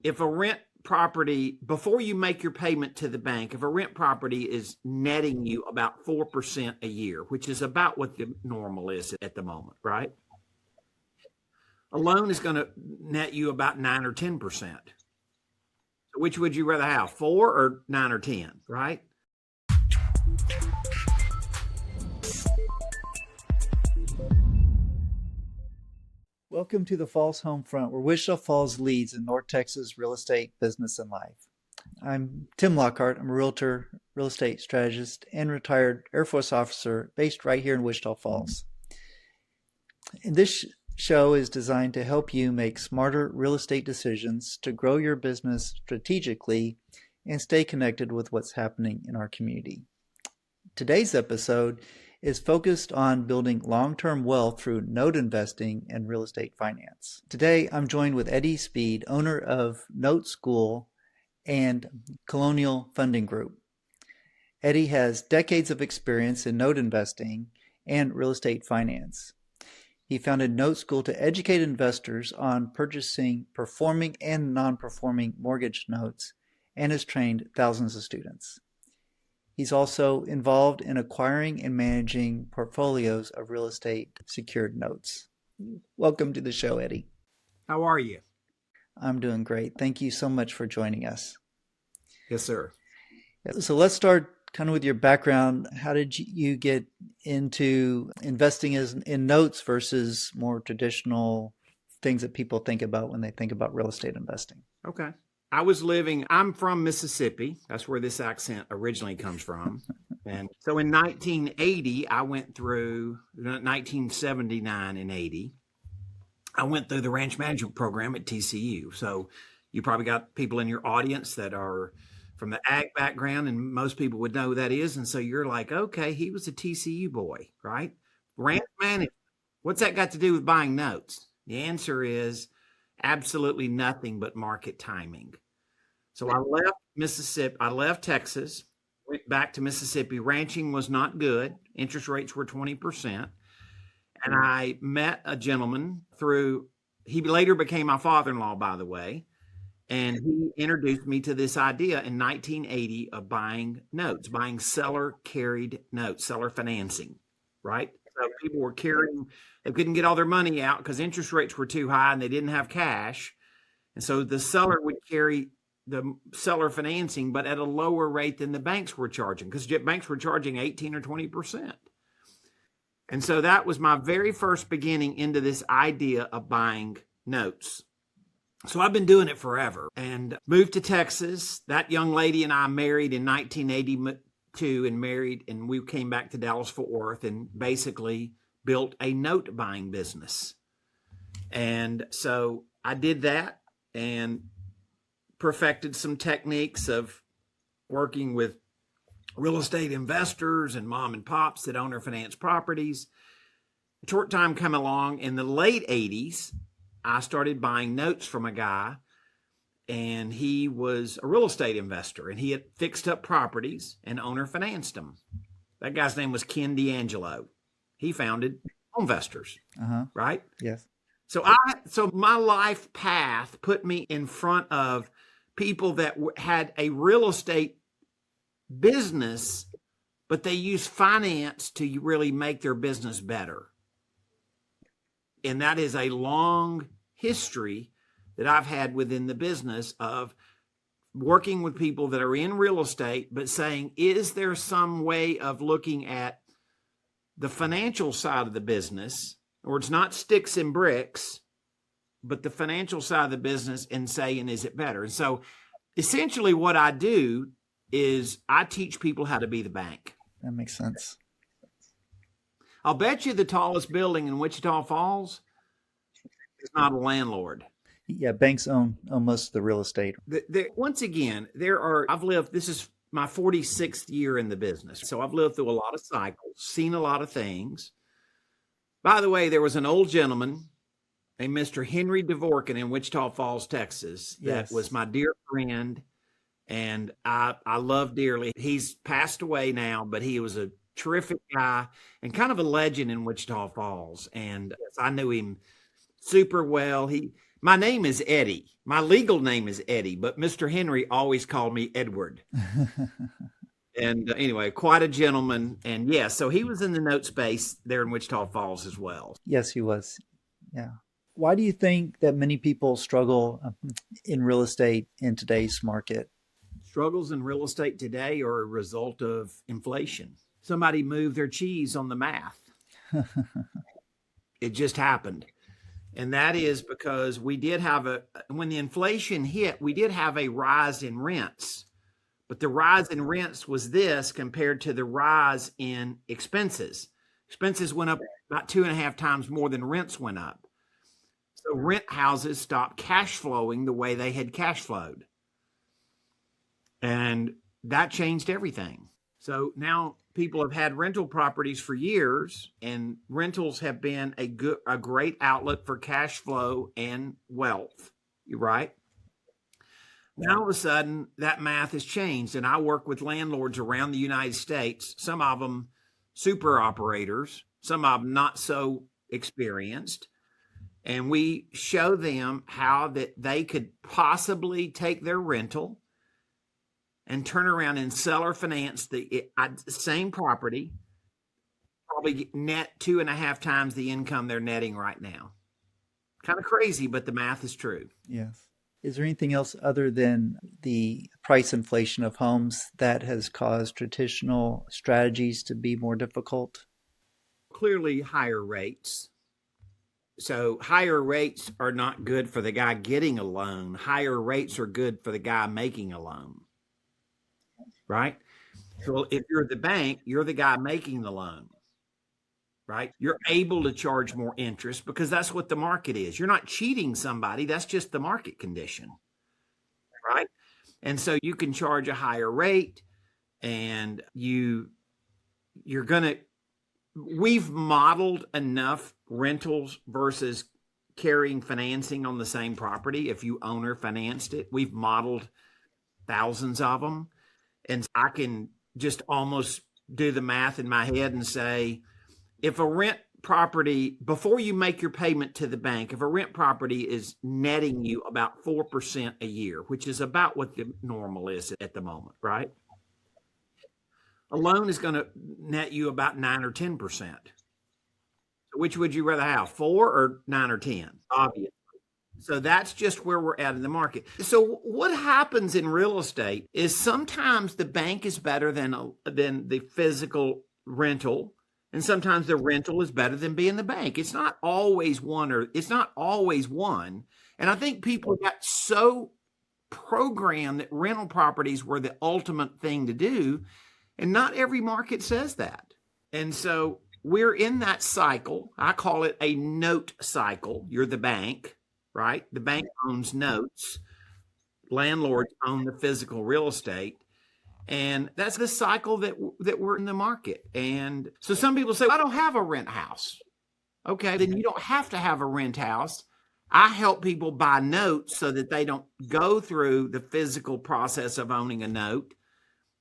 if a rent property, before you make your payment to the bank, if a rent property is netting you about 4% a year, which is about what the normal is at the moment, right? A loan is going to net you about 9 or 10%. So which would you rather have, 4 or 9 or 10, right? Welcome to the Falls Home Front, where Wichita Falls leads in North Texas real estate, business, and life. I'm Tim Lockhart. I'm a realtor, real estate strategist, and retired Air Force officer based right here in Wichita Falls. And this show is designed to help you make smarter real estate decisions to grow your business strategically and stay connected with what's happening in our community. Today's episode is focused on building long-term wealth through note investing and real estate finance. Today, I'm joined with Eddie Speed, owner of NoteSchool and Colonial Funding Group. Eddie has decades of experience in note investing and real estate finance. He founded NoteSchool to educate investors on purchasing performing and non-performing mortgage notes and has trained thousands of students. He's also involved in acquiring and managing portfolios of real estate secured notes. Welcome to the show, Eddie. How are you? I'm doing great. Thank you so much for joining us. Yes, sir. So let's start kind of with your background. How did you get into investing in notes versus more traditional things that people think about when they think about real estate investing? Okay. I'm from Mississippi. That's where this accent originally comes from. And so in 1980, I went through 1979 and 80. I went through the ranch management program at TCU. So you probably got people in your audience that are from the ag background, and most people would know who that is. And so you're like, okay, he was a TCU boy, right? Ranch management. What's that got to do with buying notes? The answer is absolutely nothing but market timing. So I left Mississippi, I left Texas, went back to Mississippi. Ranching was not good. Interest rates were 20%. And I met a gentleman he later became my father-in-law, by the way. And he introduced me to this idea in 1980 of buying notes, buying seller carried notes, seller financing, right? So people were they couldn't get all their money out because interest rates were too high and they didn't have cash. And so the seller would carry the seller financing, but at a lower rate than the banks were charging, because banks were charging 18 or 20%. And so that was my very first beginning into this idea of buying notes. So I've been doing it forever and moved to Texas. That young lady and I married in 1982 and we came back to Dallas-Fort Worth and basically built a note buying business. And so I did that and perfected some techniques of working with real estate investors and mom and pops that owner finance properties. A short time come along in the late 80s, I started buying notes from a guy, and he was a real estate investor, and he had fixed up properties and owner financed them. That guy's name was Ken D'Angelo. He founded Home Investors, right? Yes. So my life path put me in front of people that had a real estate business, but they used finance to really make their business better. And that is a long history that I've had within the business of working with people that are in real estate, but saying, is there some way of looking at the financial side of the business, or it's not sticks and bricks, but the financial side of the business, and saying, is it better? And so essentially what I do is I teach people how to be the bank. That makes sense. I'll bet you the tallest building in Wichita Falls is not a landlord. Yeah, banks own most of the real estate. Once again, this is my 46th year in the business. So I've lived through a lot of cycles, seen a lot of things. By the way, there was an old gentleman named Mr. Henry Dvorkin in Wichita Falls, Texas, that was my dear friend, and I love dearly. He's passed away now, but he was a terrific guy and kind of a legend in Wichita Falls. And I knew him super well. My name is Eddie. My legal name is Eddie, but Mr. Henry always called me Edward. And anyway, quite a gentleman. And yeah, so he was in the note space there in Wichita Falls as well. Yes, he was. Yeah. Why do you think that many people struggle in real estate in today's market? Struggles in real estate today are a result of inflation. Somebody moved their cheese on the math. It just happened. And that is because we did have when the inflation hit, we did have a rise in rents. But the rise in rents was this compared to the rise in expenses. Expenses went up about 2.5 times more than rents went up. So rent houses stopped cash flowing the way they had cash flowed. And that changed everything. So now people have had rental properties for years, and rentals have been a great outlet for cash flow and wealth. You're right. Now all of a sudden that math has changed, and I work with landlords around the United States, some of them super operators, some of them not so experienced. And we show them how that they could possibly take their rental and turn around and sell or finance the same property, probably net 2.5 times the income they're netting right now. Kind of crazy, but the math is true. Yes. Is there anything else other than the price inflation of homes that has caused traditional strategies to be more difficult? Clearly, higher rates. So higher rates are not good for the guy getting a loan. Higher rates are good for the guy making a loan. Right? So if you're the bank, you're the guy making the loan. Right? You're able to charge more interest because that's what the market is. You're not cheating somebody. That's just the market condition. Right? And so you can charge a higher rate, and you're going to, we've modeled enough rentals versus carrying financing on the same property. If you owner financed it, we've modeled thousands of them. And I can just almost do the math in my head and say, if a rent property, before you make your payment to the bank, if a rent property is netting you about 4% a year, which is about what the normal is at the moment, right? A loan is going to net you about 9 or 10%. Which would you rather have, 4 or 9 or 10? Obviously. So that's just where we're at in the market. So what happens in real estate is sometimes the bank is better than the physical rental, and sometimes the rental is better than being the bank. It's not always one, And I think people got so programmed that rental properties were the ultimate thing to do, and not every market says that. And so we're in that cycle. I call it a note cycle. You're the bank. Right? The bank owns notes. Landlords own the physical real estate. And that's the cycle that we're in the market. And so some people say, I don't have a rent house. Okay, then you don't have to have a rent house. I help people buy notes so that they don't go through the physical process of owning a note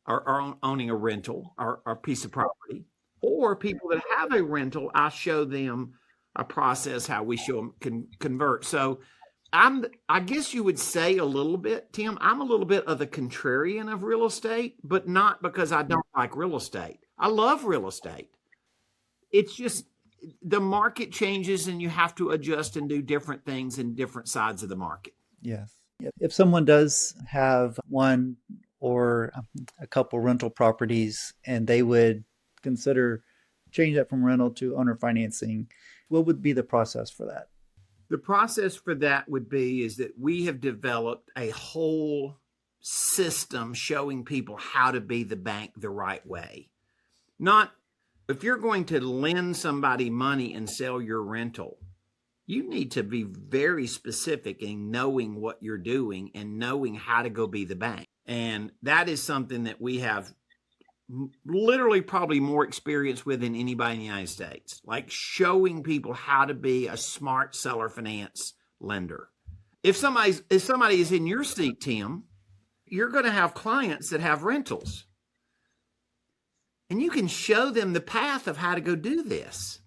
or owning a rental or a piece of property. Or people that have a rental, I show them a process how we show them can convert. So I guess you would say a little bit, Tim, I'm a little bit of the contrarian of real estate, but not because I don't like real estate. I love real estate. It's just the market changes and you have to adjust and do different things in different sides of the market. Yes. If someone does have one or a couple rental properties and they would consider change that from rental to owner financing, what would be the process for that? The process for that would be is that we have developed a whole system showing people how to be the bank the right way. Not if you're going to lend somebody money and sell your rental, you need to be very specific in knowing what you're doing and knowing how to go be the bank. And that is something that we have literally probably more experience with than anybody in the United States, like showing people how to be a smart seller finance lender. If somebody is in your seat, Tim, you're going to have clients that have rentals, and you can show them the path of how to go do this.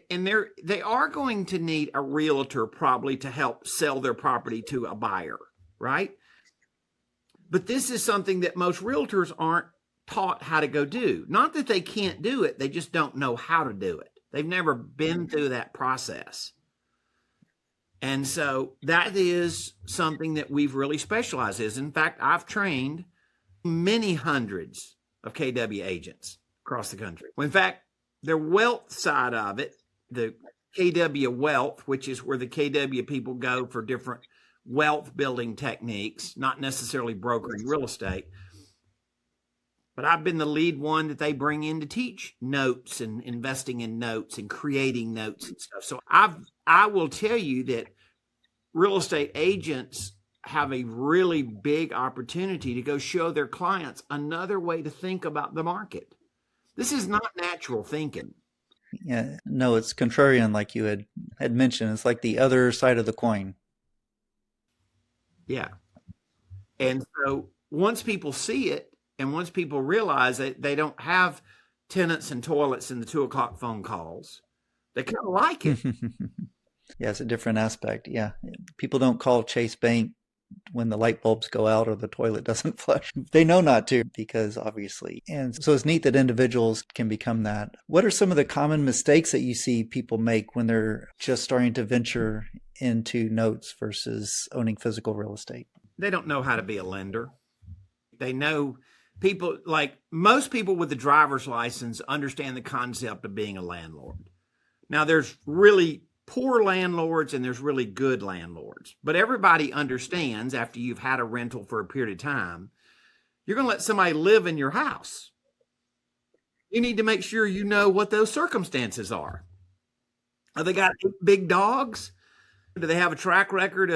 and they are going to need a realtor probably to help sell their property to a buyer, right? But this is something that most realtors aren't taught how to go do. Not that they can't do it, they just don't know how to do it. They've never been through that process. And so that is something that we've really specialized in. In fact, I've trained many hundreds of KW agents across the country. Well, in fact, the wealth side of it, the KW wealth, which is where the KW people go for different wealth building techniques, not necessarily brokering real estate. But I've been the lead one that they bring in to teach notes and investing in notes and creating notes and stuff. So I will tell you that real estate agents have a really big opportunity to go show their clients another way to think about the market. This is not natural thinking. Yeah, no, it's contrarian, like you had mentioned. It's like the other side of the coin. Yeah. And so once people see it, and once people realize that they don't have tenants and toilets in the 2 o'clock phone calls, they kind of like it. Yeah, it's a different aspect. Yeah. People don't call Chase Bank when the light bulbs go out or the toilet doesn't flush. They know not to, because obviously. And so it's neat that individuals can become that. What are some of the common mistakes that you see people make when they're just starting to venture into notes versus owning physical real estate? They don't know how to be a lender. They know people, like most people with a driver's license, understand the concept of being a landlord. Now, there's really poor landlords and there's really good landlords, but everybody understands after you've had a rental for a period of time, you're going to let somebody live in your house. You need to make sure you know what those circumstances are. Have they got big dogs? Do they have a track record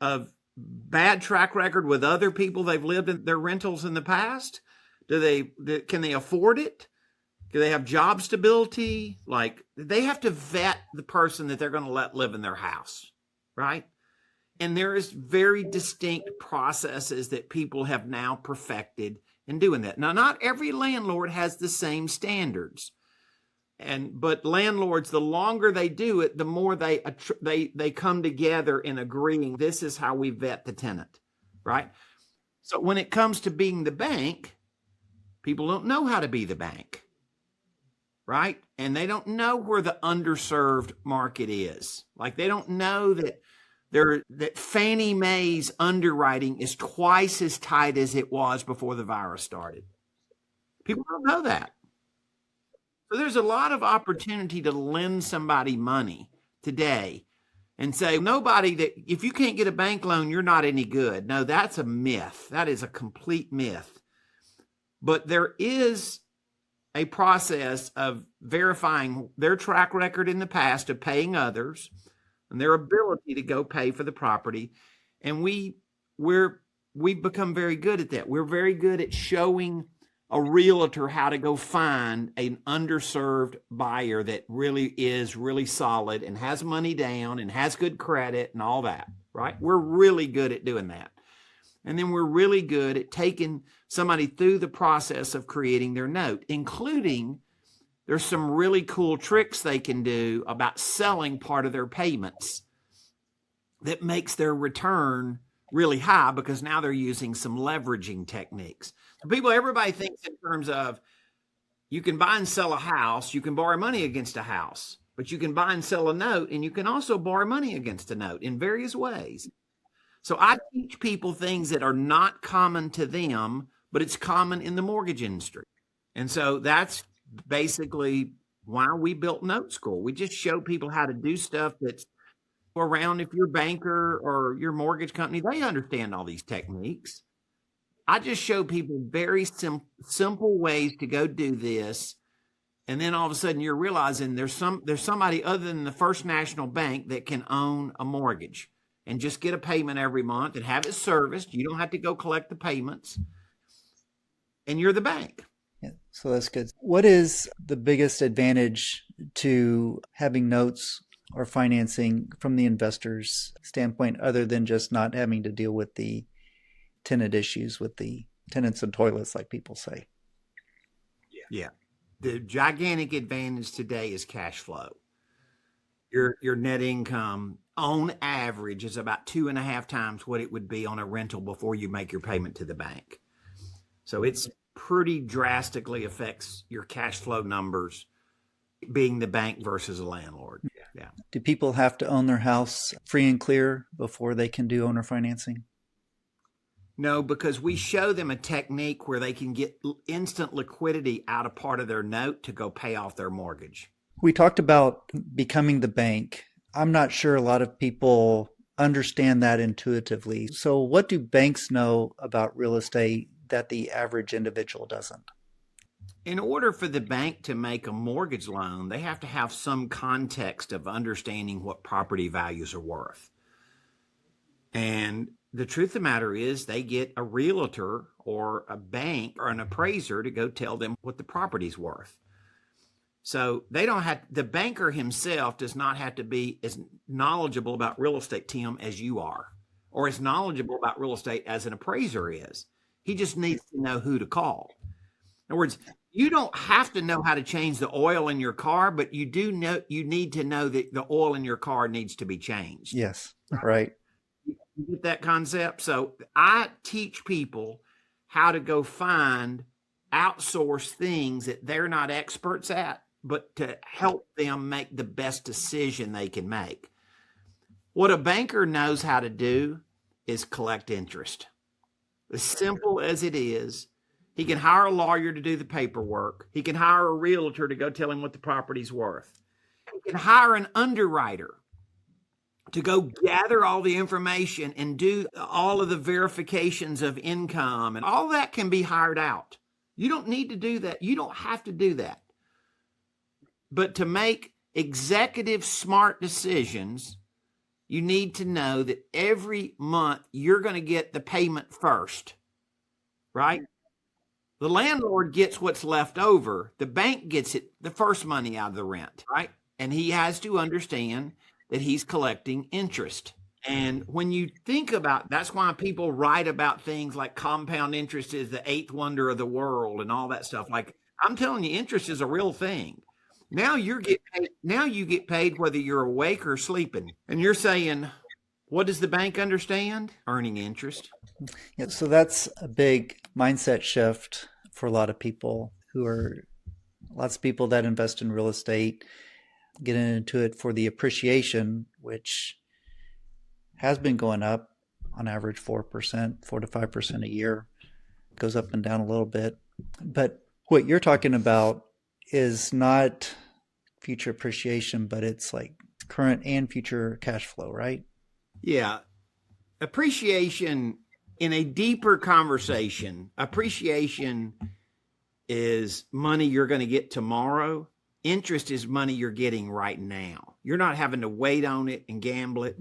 of bad track record with other people they've lived in their rentals in the past? Can they afford it? Do they have job stability? Like, they have to vet the person that they're going to let live in their house, right? And there is very distinct processes that people have now perfected in doing that. Now, not every landlord has the same standards. But landlords, the longer they do it, the more they come together in agreeing this is how we vet the tenant, right? So when it comes to being the bank, people don't know how to be the bank, right? And they don't know where the underserved market is. Like, they don't know that Fannie Mae's underwriting is twice as tight as it was before the virus started. People don't know that. So there's a lot of opportunity to lend somebody money today and say, if you can't get a bank loan, you're not any good. No, that's a myth. That is a complete myth. But there is a process of verifying their track record in the past of paying others and their ability to go pay for the property. And we've become very good at that. We're very good at showing a realtor how to go find an underserved buyer that really is really solid and has money down and has good credit and all that, right? We're really good at doing that. And then we're really good at taking somebody through the process of creating their note, including there's some really cool tricks they can do about selling part of their payments that makes their return really high, because now they're using some leveraging techniques. So everybody thinks in terms of you can buy and sell a house, you can borrow money against a house, but you can buy and sell a note, and you can also borrow money against a note in various ways. So I teach people things that are not common to them, but it's common in the mortgage industry. And so that's basically why we built NoteSchool. We just show people how to do stuff that's around. If you're a banker or your mortgage company, they understand all these techniques. I just show people very simple ways to go do this. And then all of a sudden you're realizing there's somebody other than the First National Bank that can own a mortgage and just get a payment every month and have it serviced. You don't have to go collect the payments. And you're the bank. Yeah, so that's good. What is the biggest advantage to having notes or financing from the investor's standpoint, other than just not having to deal with the tenant issues with the tenants and toilets, like people say? Yeah. The gigantic advantage today is cash flow. Your net income on average is about 2.5 times what it would be on a rental before you make your payment to the bank. So it's pretty drastically affects your cash flow numbers being the bank versus a landlord. Yeah. Do people have to own their house free and clear before they can do owner financing? No, because we show them a technique where they can get instant liquidity out of part of their note to go pay off their mortgage. We talked about becoming the bank. I'm not sure a lot of people understand that intuitively. So what do banks know about real estate that the average individual doesn't? In order for the bank to make a mortgage loan, they have to have some context of understanding what property values are worth. And the truth of the matter is they get a realtor or a bank or an appraiser to go tell them what the property's worth. So they don't have, the banker himself does not have to be as knowledgeable about real estate, Tim, as you are, or as knowledgeable about real estate as an appraiser is. He just needs to know who to call. In other words, you don't have to know how to change the oil in your car, but you do know, you need to know that the oil in your car needs to be changed. Yes, right. You get that concept? So I teach people how to go find outsource things that they're not experts at, but to help them make the best decision they can make. What a banker knows how to do is collect interest. As simple as it is, he can hire a lawyer to do the paperwork. He can hire a realtor to go tell him what the property's worth. He can hire an underwriter to go gather all the information and do all of the verifications of income, and all that can be hired out. You don't need to do that. You don't have to do that. But to make executive smart decisions, you need to know that every month you're going to get the payment first, right? The landlord gets what's left over. The bank gets it, the first money out of the rent, right? And he has to understand that he's collecting interest. And when you think about, that's why people write about things like compound interest is the eighth wonder of the world and all that stuff. Like, I'm telling you, interest is a real thing. Now you get paid whether you're awake or sleeping. And you're saying, what does the bank understand? Earning interest. Yeah, so that's a big mindset shift for a lot of people lots of people that invest in real estate get into it for the appreciation, which has been going up on average 4%, 4 to 5% a year. It goes up and down a little bit. But what you're talking about is not future appreciation, but it's like current and future cash flow, right? Yeah. Appreciation, in a deeper conversation, appreciation is money you're going to get tomorrow. Interest is money you're getting right now. You're not having to wait on it and gamble it.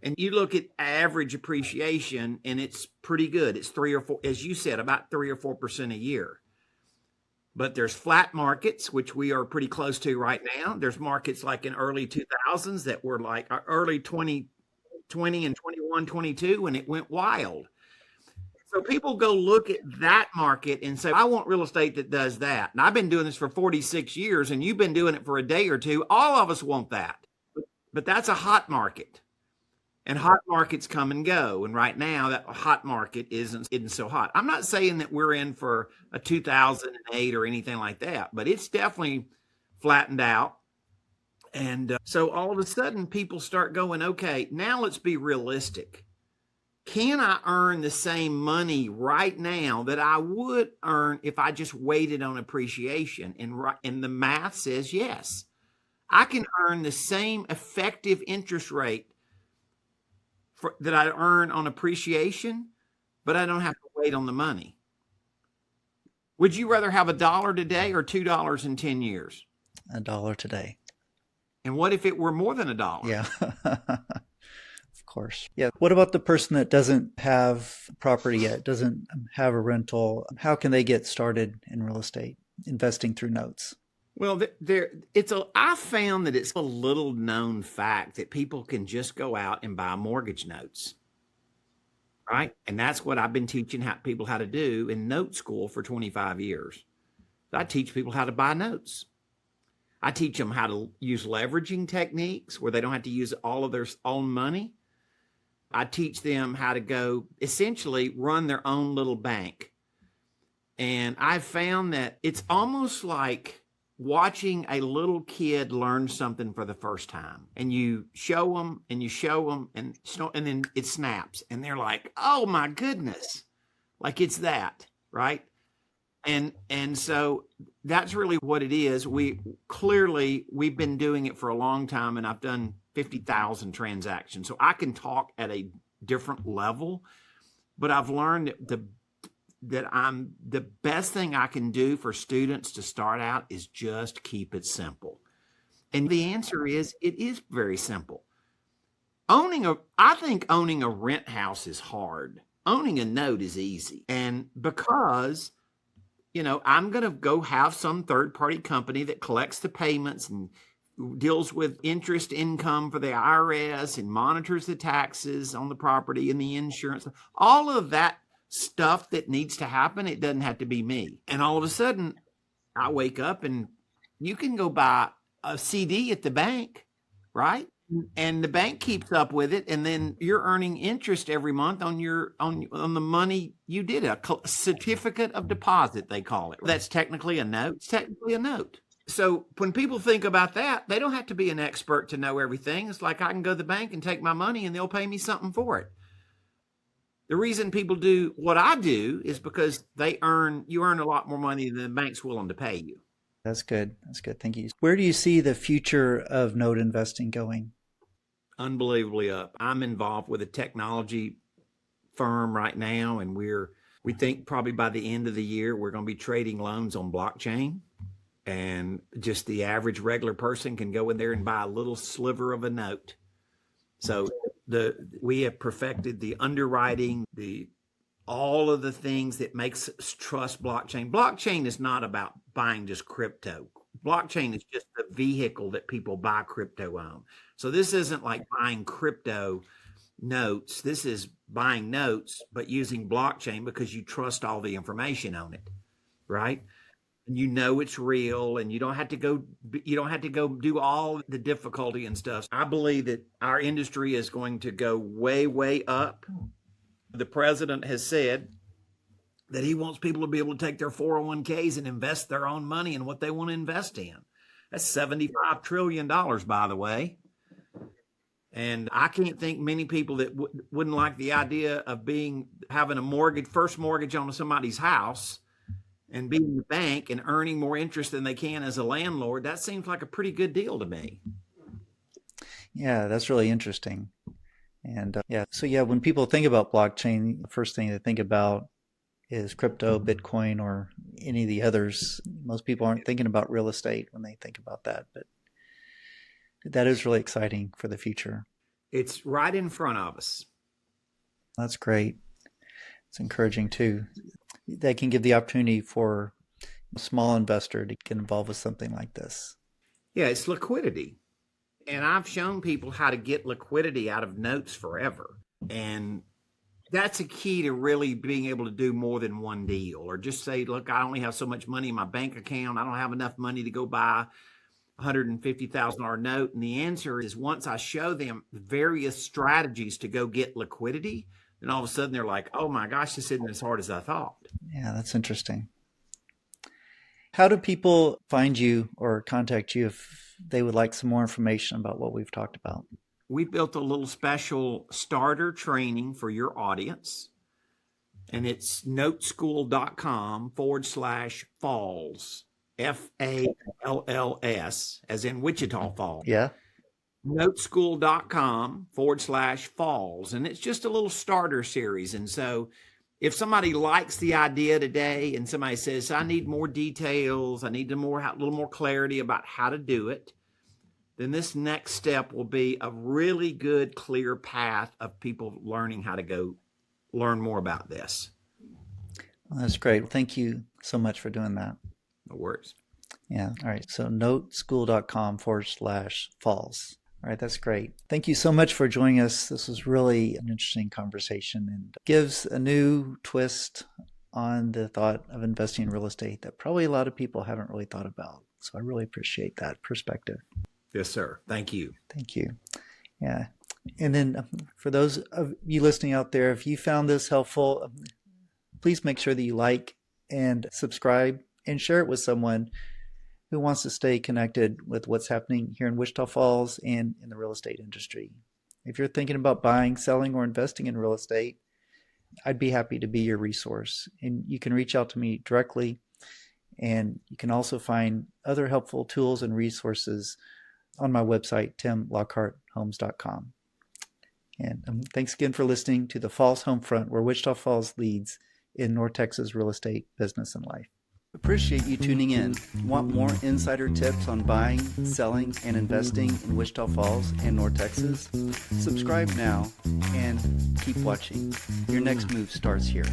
And you look at average appreciation and it's pretty good. It's 3 or 4, as you said, about 3 or 4% a year. But there's flat markets, which we are pretty close to right now. There's markets like in early 2000s that were like early 2020 and 21, 22 when it went wild. So people go look at that market and say, I want real estate that does that. And I've been doing this for 46 years and you've been doing it for a day or two. All of us want that. But that's a hot market. And hot markets come and go. And right now, that hot market isn't so hot. I'm not saying that we're in for a 2008 or anything like that, but it's definitely flattened out. And so all of a sudden, people start going, okay, now let's be realistic. Can I earn the same money right now that I would earn if I just waited on appreciation? And the math says yes. I can earn the same effective interest rate that I earn on appreciation, but I don't have to wait on the money. Would you rather have $1 today or $2 in 10 years? $1 today. And what if it were more than $1? Yeah. Of course. Yeah. What about the person that doesn't have property yet, doesn't have a rental? How can they get started in real estate, investing through notes? Well, I found that it's a little known fact that people can just go out and buy mortgage notes, right? And that's what I've been teaching people how to do in NoteSchool for 25 years. I teach people how to buy notes. I teach them how to use leveraging techniques where they don't have to use all of their own money. I teach them how to go essentially run their own little bank. And I've found that it's almost like watching a little kid learn something for the first time. And you show them and you show them and then it snaps. And they're like, oh my goodness. Like it's that, right? And so that's really what it is. We've been doing it for a long time, and I've done 50,000 transactions. So I can talk at a different level, but I've learned that the best thing I can do for students to start out is just keep it simple. And the answer is, it is very simple. I think owning a rent house is hard. Owning a note is easy. And because I'm going to go have some third-party company that collects the payments and deals with interest income for the IRS and monitors the taxes on the property and the insurance. All of that stuff that needs to happen, it doesn't have to be me. And all of a sudden, I wake up and you can go buy a CD at the bank, right? And the bank keeps up with it, and then you're earning interest every month on the money you did. A certificate of deposit, they call it. That's technically a note. It's technically a note. So when people think about that, they don't have to be an expert to know everything. It's like I can go to the bank and take my money, and they'll pay me something for it. The reason people do what I do is because you earn a lot more money than the bank's willing to pay you. That's good. That's good. Thank you. Where do you see the future of note investing going? Unbelievably up. I'm involved with a technology firm right now, and we think probably by the end of the year, we're going to be trading loans on blockchain. And just the average regular person can go in there and buy a little sliver of a note. So we have perfected the underwriting, all of the things that makes us trust blockchain. Blockchain is not about buying just crypto. Blockchain is just the vehicle that people buy crypto on. So this isn't like buying crypto notes. This is buying notes, but using blockchain because you trust all the information on it, right? And it's real, and you don't have to go do all the difficulty and stuff. I believe that our industry is going to go way, way up. The president has said that he wants people to be able to take their 401ks and invest their own money in what they want to invest in. That's $75 trillion, by the way. And I can't think many people that wouldn't like the idea of having a first mortgage on somebody's house and being in the bank and earning more interest than they can as a landlord. That seems like a pretty good deal to me. Yeah, that's really interesting. And when people think about blockchain, the first thing they think about is crypto, Bitcoin, or any of the others. Most people aren't thinking about real estate when they think about that, but that is really exciting for the future. It's right in front of us. That's great. It's encouraging too. That can give the opportunity for a small investor to get involved with something like this. Yeah, it's liquidity. And I've shown people how to get liquidity out of notes forever. And that's a key to really being able to do more than one deal, or just say, look, I only have so much money in my bank account. I don't have enough money to go buy $150,000 note. And the answer is, once I show them various strategies to go get liquidity, then all of a sudden they're like, oh my gosh, this isn't as hard as I thought. Yeah, that's interesting. How do people find you or contact you if they would like some more information about what we've talked about? We built a little special starter training for your audience, and it's NoteSchool.com/falls, FALLS, as in Wichita Falls. Yeah. NoteSchool.com/falls. And it's just a little starter series. And so if somebody likes the idea today and somebody says, I need more details, I need a little more clarity about how to do it, then this next step will be a really good, clear path of people learning how to go learn more about this. Well, that's great. Thank you so much for doing that. No worries. Yeah. All right. So noteschool.com/falls. All right. That's great. Thank you so much for joining us. This was really an interesting conversation and gives a new twist on the thought of investing in real estate that probably a lot of people haven't really thought about. So I really appreciate that perspective. Yes, sir. Thank you. Thank you. Yeah. And then for those of you listening out there, if you found this helpful, please make sure that you like and subscribe and share it with someone who wants to stay connected with what's happening here in Wichita Falls and in the real estate industry. If you're thinking about buying, selling, or investing in real estate, I'd be happy to be your resource. And you can reach out to me directly. And you can also find other helpful tools and resources on my website, timlockharthomes.com. And thanks again for listening to the Falls Homefront, where Wichita Falls leads in North Texas real estate, business, and life. Appreciate you tuning in. Want more insider tips on buying, selling, and investing in Wichita Falls and North Texas? Subscribe now and keep watching. Your next move starts here.